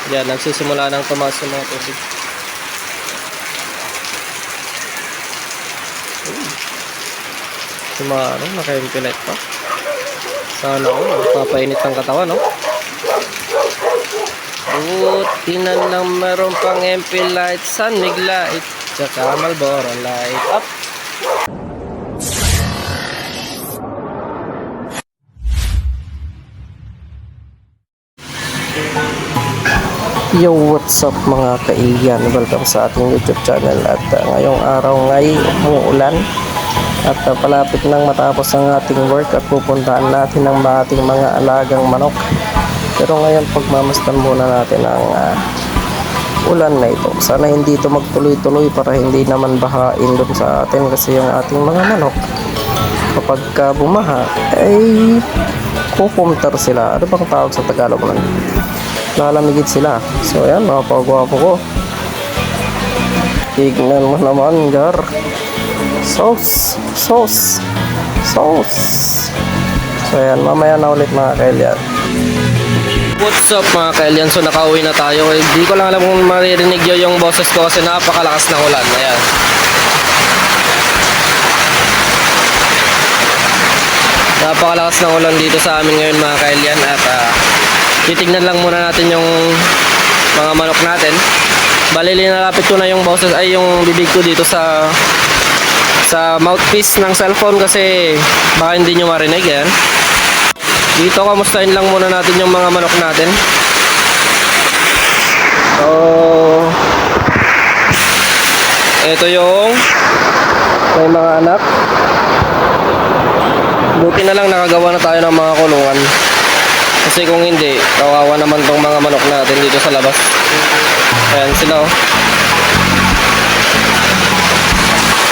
Yan, nagsisimula ng tumaas yung mga tubig. Sumaro, naka-impelite pa. Sana papainit ang katawan, no? Buti na lang meron pang MP light, Sunmig light, tsaka Marlboro light up. Yo, what's up mga kaibigan? Welcome sa ating YouTube channel. At ngayong araw ngay umuulan at palapit nang matapos ang ating work at pupuntahan natin ang ating mga alagang manok. Pero ngayon pagmamasdan muna natin ang ulan na ito. Sana hindi ito magtuloy-tuloy para hindi naman bahain dun sa atin, kasi yung ating mga manok kapag bumaha ay kukumtar sila. Ano bang tawag sa Tagalog man? Lalamigit sila. So ayan, mga pagwapo ko, tignan mo naman, gar. Sauce. So ayan, mamaya na ulit mga kailyan. What's up mga kailyan? So nakauwi na tayo. Hindi ko lang alam kung maririnig nyo yung boses ko kasi napakalakas ng ulan. Ayan, napakalakas ng ulan dito sa amin ngayon mga kailyan. At titignan lang muna natin yung mga manok natin. Bali, linalapit ko na yung boses, ay yung bibig ko dito sa mouthpiece ng cellphone kasi baka hindi nyo marinig. Yan. Dito kamustahin lang muna natin yung mga manok natin. So ito yung may mga anak. Buti na lang nakagawa na tayo ng mga kulungan, kasi kung hindi, kawawa naman tong mga manok natin dito sa labas. Ayan sila, oh.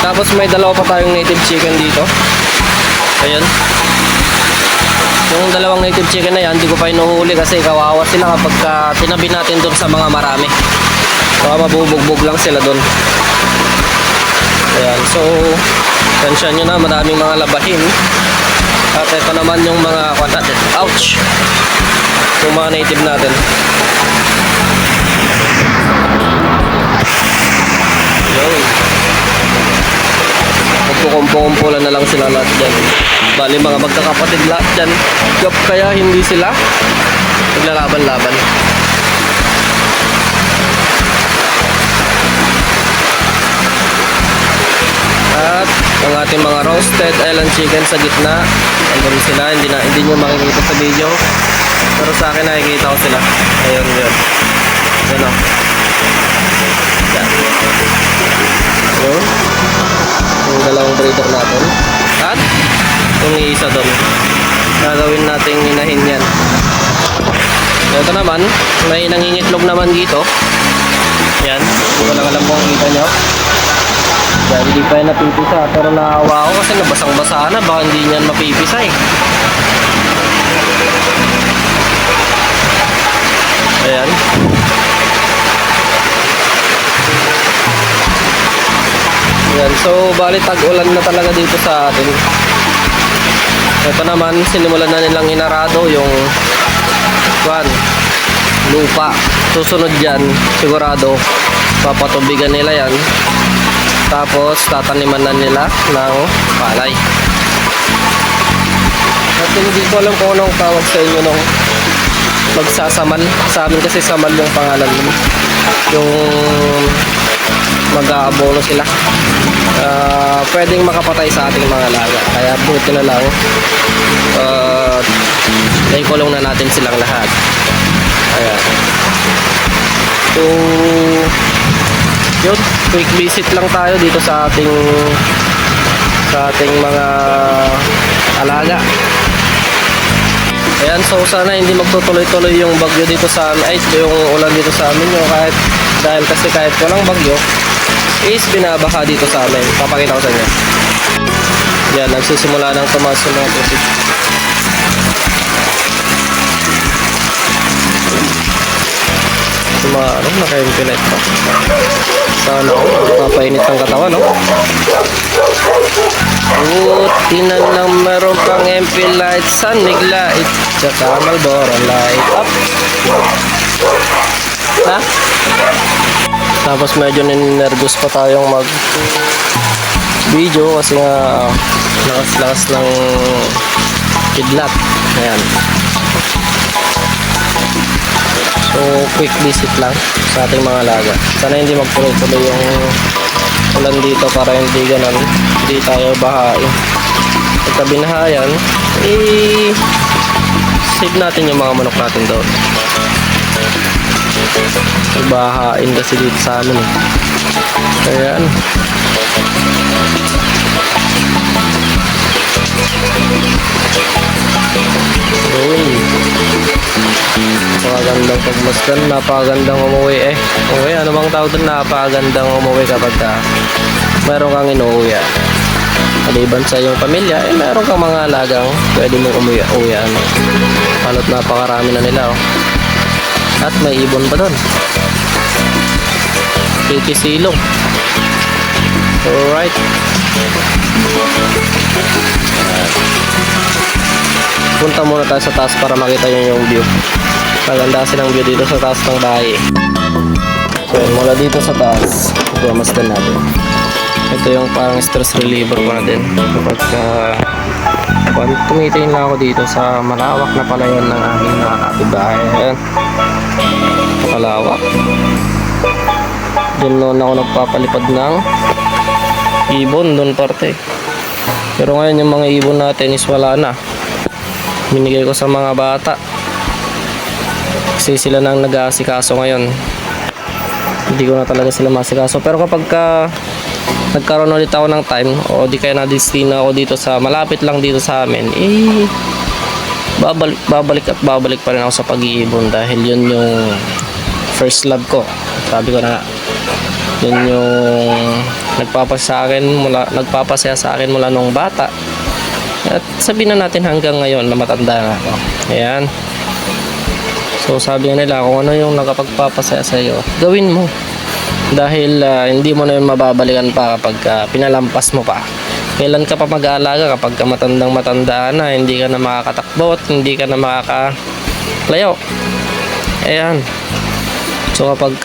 Tapos may dalawa pa tayong native chicken dito. Ayan. Yung dalawang native chicken na yan, hindi ko pa inuhuli kasi kawawa sila kapag tinabi natin doon sa mga marami. Baka mabubugbog lang sila doon. Ayan, so tansyan nyo na, maraming mga labahin. At ito naman yung mga natin. Ouch! Yung mga native natin. Yun. Magkukumpo-kumpulan na lang sila lahat dyan. Bali mga magkakapatid lahat dyan. Kaya hindi sila naglalaban-laban. At ang ating mga roasted island chicken sa gitna. Andun sila, hindi nyo makikita sa video, pero sa akin nakikita ko sila. Ayun yun. Yan o. Yan. Yun. Yung dalawang breeder natin. At yung isa doon, gagawin nating inahin yan. Ito naman, may nangingitlog naman dito. Yan. Hindi ko lang alam kung kita nyo. Yan, hindi pa yan napipisa, pero naawa ako kasi nabasang-basa na, baka hindi yan mapipisa eh. Ayan. Ayan, so bali tag-ulan na talaga dito sa atin. Ito naman, sinimulan na nilang inarado yung lupa. Susunod dyan, sigurado papatubigan nila yan. Tapos tataniman na nila ng palay. At hindi ko alam kung anong tawag sa inyo nung magsasamal. Sa amin kasi samal yung pangalan nun. Yung mag-aabono sila. Pwedeng makapatay sa ating mga alaga. Kaya buti na lang naikulong na natin silang lahat. Ayan. So yun, quick visit lang tayo dito sa ating mga alaga. Ayan, so sana hindi magtutuloy-tuloy yung bagyo dito sa amin, yung ulan dito sa amin, yung kasi kahit walang bagyo is binabaha dito sa amin. Papakita ko sa inyo. Yan, nagsisimula ng tumaas yung mga tubig. Naka-impelite pa. Sana papainit ang katawan, no? Buti na lang meron pang MP light, Sunmig light, tsaka Marlboro light up. Ha? Tapos medyo ninervous pa tayong mag video kasi nga lakas-lakas ng kidlat. Ayan. So quick visit lang sa ating mga alaga. Sana hindi magtuloy-tuloy yung ulan dito para hindi ganun, hindi tayo bahain. Pagka binahayan, save natin yung mga manok natin doon. Bahain kasi dito sa amin. Ayan. Uy. Napakagandang pagmasdan, napakagandang umuwi eh. Okay, ano bang tawag doon? Napakagandang umuwi kapag meron kang inuuwi. Maliban sa iyong pamilya, meron kang mga alagang pwede mong umuwi-uwian. Palot napakarami na nila oh. At may ibon pa doon. Kikisilong. Alright. Punta muna tayo sa taas para makita nyo yung view. Maganda kasi ng view dito sa taas ng bahay. So mula dito sa taas, masdan natin. Ito yung parang stress reliever ko na din. Kapag tumitingin lang ako dito sa malawak na palayan ng aming mga kapitbahay. Ayan. Malawak. Doon noon ako nagpapalipad ng ibon doon parte. Pero ngayon yung mga ibon natin is wala na. Binigay ko sa mga bata. Kasi sila nang nag-aasikaso ngayon. Hindi ko na talaga sila masikaso. Pero kapag nagkaroon ulit ako ng time o di kaya na-destino ako dito sa malapit lang dito sa amin, babalik pa rin ako sa pag-iibon dahil yun yung first love ko. Sabi ko na yun yung nagpapasaya sa akin mula nung bata. At sabihin na natin hanggang ngayon na matanda na ako. Ayan. So sabi nila kung ano yung nakapagpapasaya sa iyo, gawin mo. Dahil hindi mo na yun mababalikan pa kapag pinalampas mo pa. Kailan ka pa mag-aalaga kapag matandang-matanda na, hindi ka na makakatakbo at hindi ka na makakalayo. Ayan. So kapag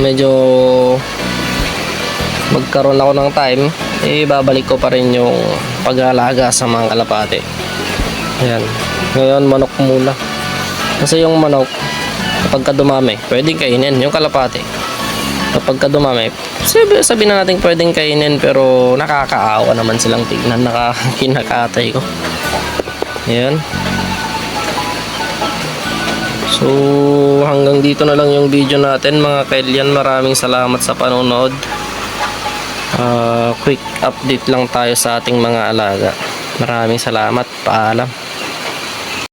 medyo magkaroon ako ng time, babalik ko pa rin yung pag-aalaga sa mga kalapate. Ayan. Ngayon manok muna. Kasi yung manok kapag dumami, pwedeng kainin. Yung kalapate kapag dumami, sabihin na natin pwedeng kainin, pero nakakaawa naman silang tignan, kinakatay ko. Ayan. So hanggang dito na lang yung video natin mga kailyan. Maraming salamat sa panonood. Quick update lang tayo sa ating mga alaga. Maraming salamat. Paalam.